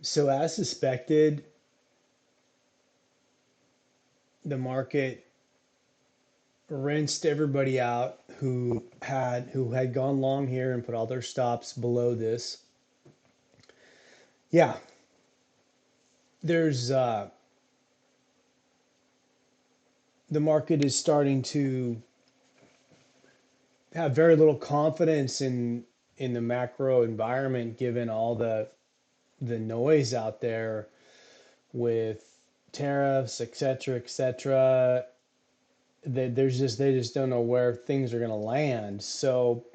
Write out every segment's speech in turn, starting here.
So as suspected, the market rinsed everybody out who had gone long here and put all their stops below this. Yeah, there's the market is starting to have very little confidence in the macro environment given all the noise out there with tariffs, et cetera, et cetera. They just don't know where things are going to land. So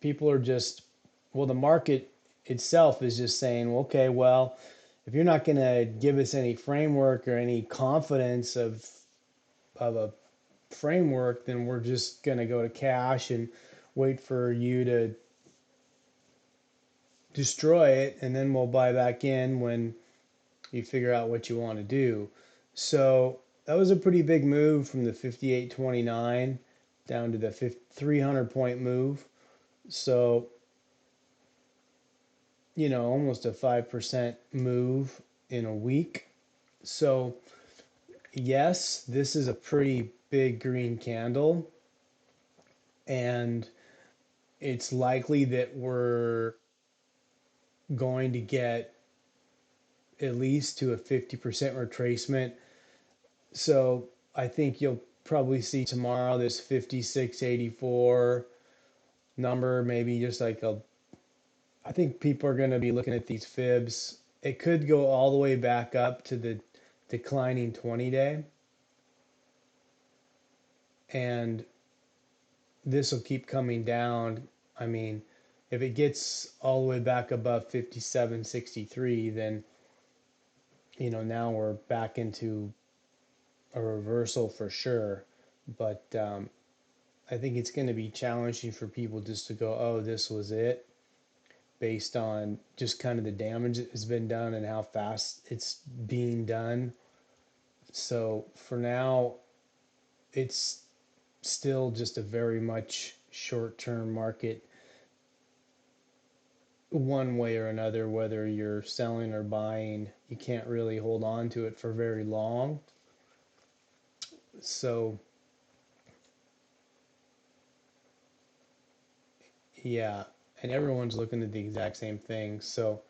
people are just, well, the market itself is just saying, well, okay, well, if you're not going to give us any framework or any confidence of a framework, then we're just going to go to cash and wait for you to destroy it, and then we'll buy back in when you figure out what you want to do. So that was a pretty big move from the 58.29 down to the 300 point move. So, almost a 5% move in a week. So, yes, this is a pretty big green candle, and it's likely that we're going to get at least to a 50% retracement. So I think you'll probably see tomorrow this 56.84 number, maybe just like I think people are going to be looking at these fibs. It could go all the way back up to the declining 20-day, and this will keep coming down. I mean, if it gets all the way back above 57.63, then now we're back into a reversal for sure. But I think it's going to be challenging for people just to go, oh, this was it, based on just kind of the damage that has been done and how fast it's being done. So for now, it's still just a very much short-term market, one way or another, whether you're selling or buying. You can't really hold on to it for very long. So yeah, and everyone's looking at the exact same thing. So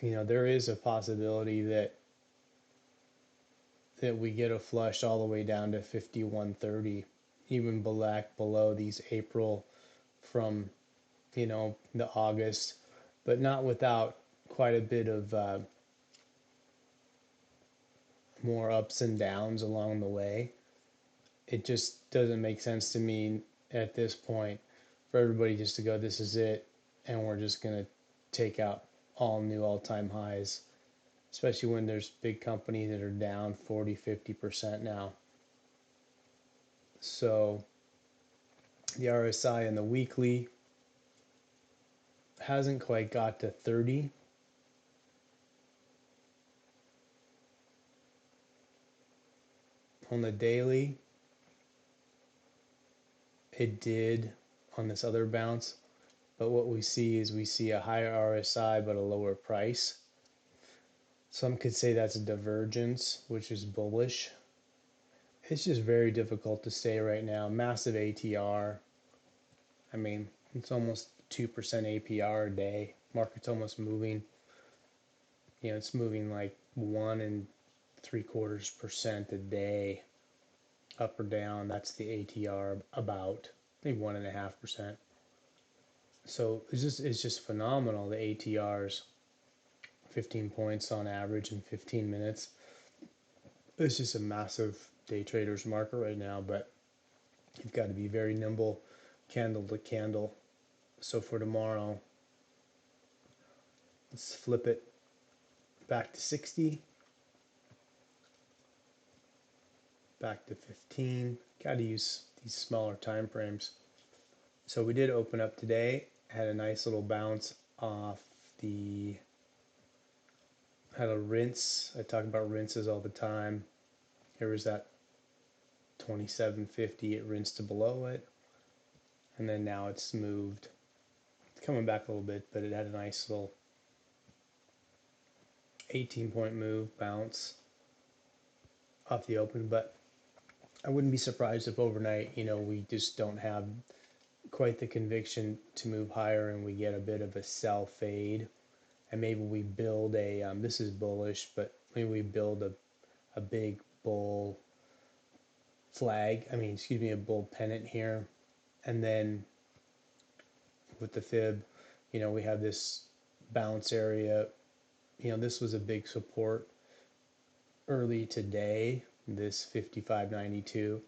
there is a possibility that we get a flush all the way down to 51.30, even below these April from the August, but not without quite a bit of more ups and downs along the way. It just doesn't make sense to me at this point for everybody just to go, this is it, and we're just going to take out all new all-time highs, especially when there's big companies that are down 40, 50% now. So the RSI in the weekly hasn't quite got to 30. On the daily, it did on this other bounce, but what we see a higher RSI but a lower price. Some could say that's a divergence, which is bullish. It's just very difficult to say right now. Massive ATR. I mean, it's almost 2% APR a day. Market's almost moving. It's moving like 1.75% a day, up or down. That's the ATR, about maybe 1.5%. So it's just phenomenal. The ATRs, 15 points on average in 15 minutes. It's just a massive day traders market right now, but you've got to be very nimble, candle to candle. So for tomorrow, let's flip it back to 60, back to 15. Got to use these smaller time frames. So we did open up today, had a nice little bounce off had a rinse. I talk about rinses all the time. Here was that 27.50, it rinsed to below it, and then now it's moved. It's coming back a little bit, but it had a nice little 18-point move bounce off the open, but I wouldn't be surprised if overnight, we just don't have quite the conviction to move higher and we get a bit of a sell fade. And maybe we build this is bullish, but maybe we build a big bull flag, excuse me, a bull pennant here. And then with the fib, we have this bounce area. This was a big support early today, this 55.92.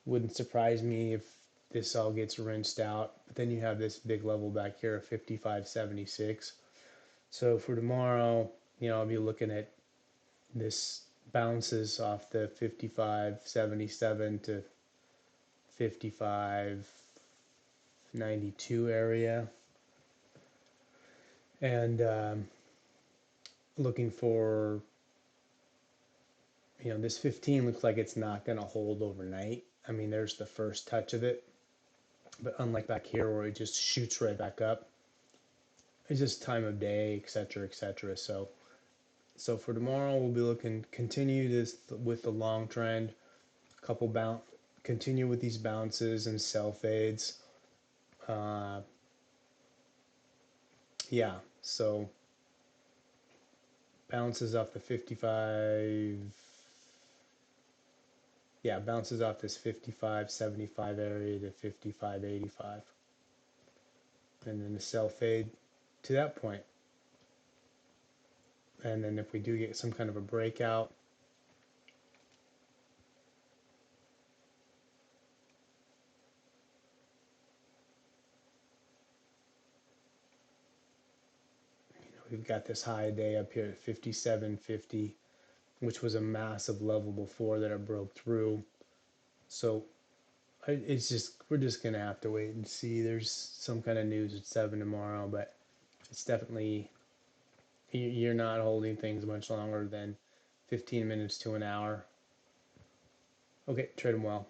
Wouldn't surprise me if this all gets rinsed out. But then you have this big level back here of 55.76. So for tomorrow, I'll be looking at this bounces off the 55.77 to 55.92 area. And looking for, this 15 looks like it's not going to hold overnight. There's the first touch of it. But unlike back here where it just shoots right back up, it's just time of day, etc., etc. So for tomorrow, we'll be looking, continue this with the long trend, continue with these bounces and sell fades. Yeah, so bounces off the 55, bounces off this 55.75 area to 55.85. And then the sell fade to that point. And then if we do get some kind of a breakout, we've got this high day up here at 57.50, which was a massive level before that it broke through. So we're just gonna have to wait and see. There's some kind of news at 7 tomorrow, but it's definitely, you're not holding things much longer than 15 minutes to an hour. Okay, trade them well.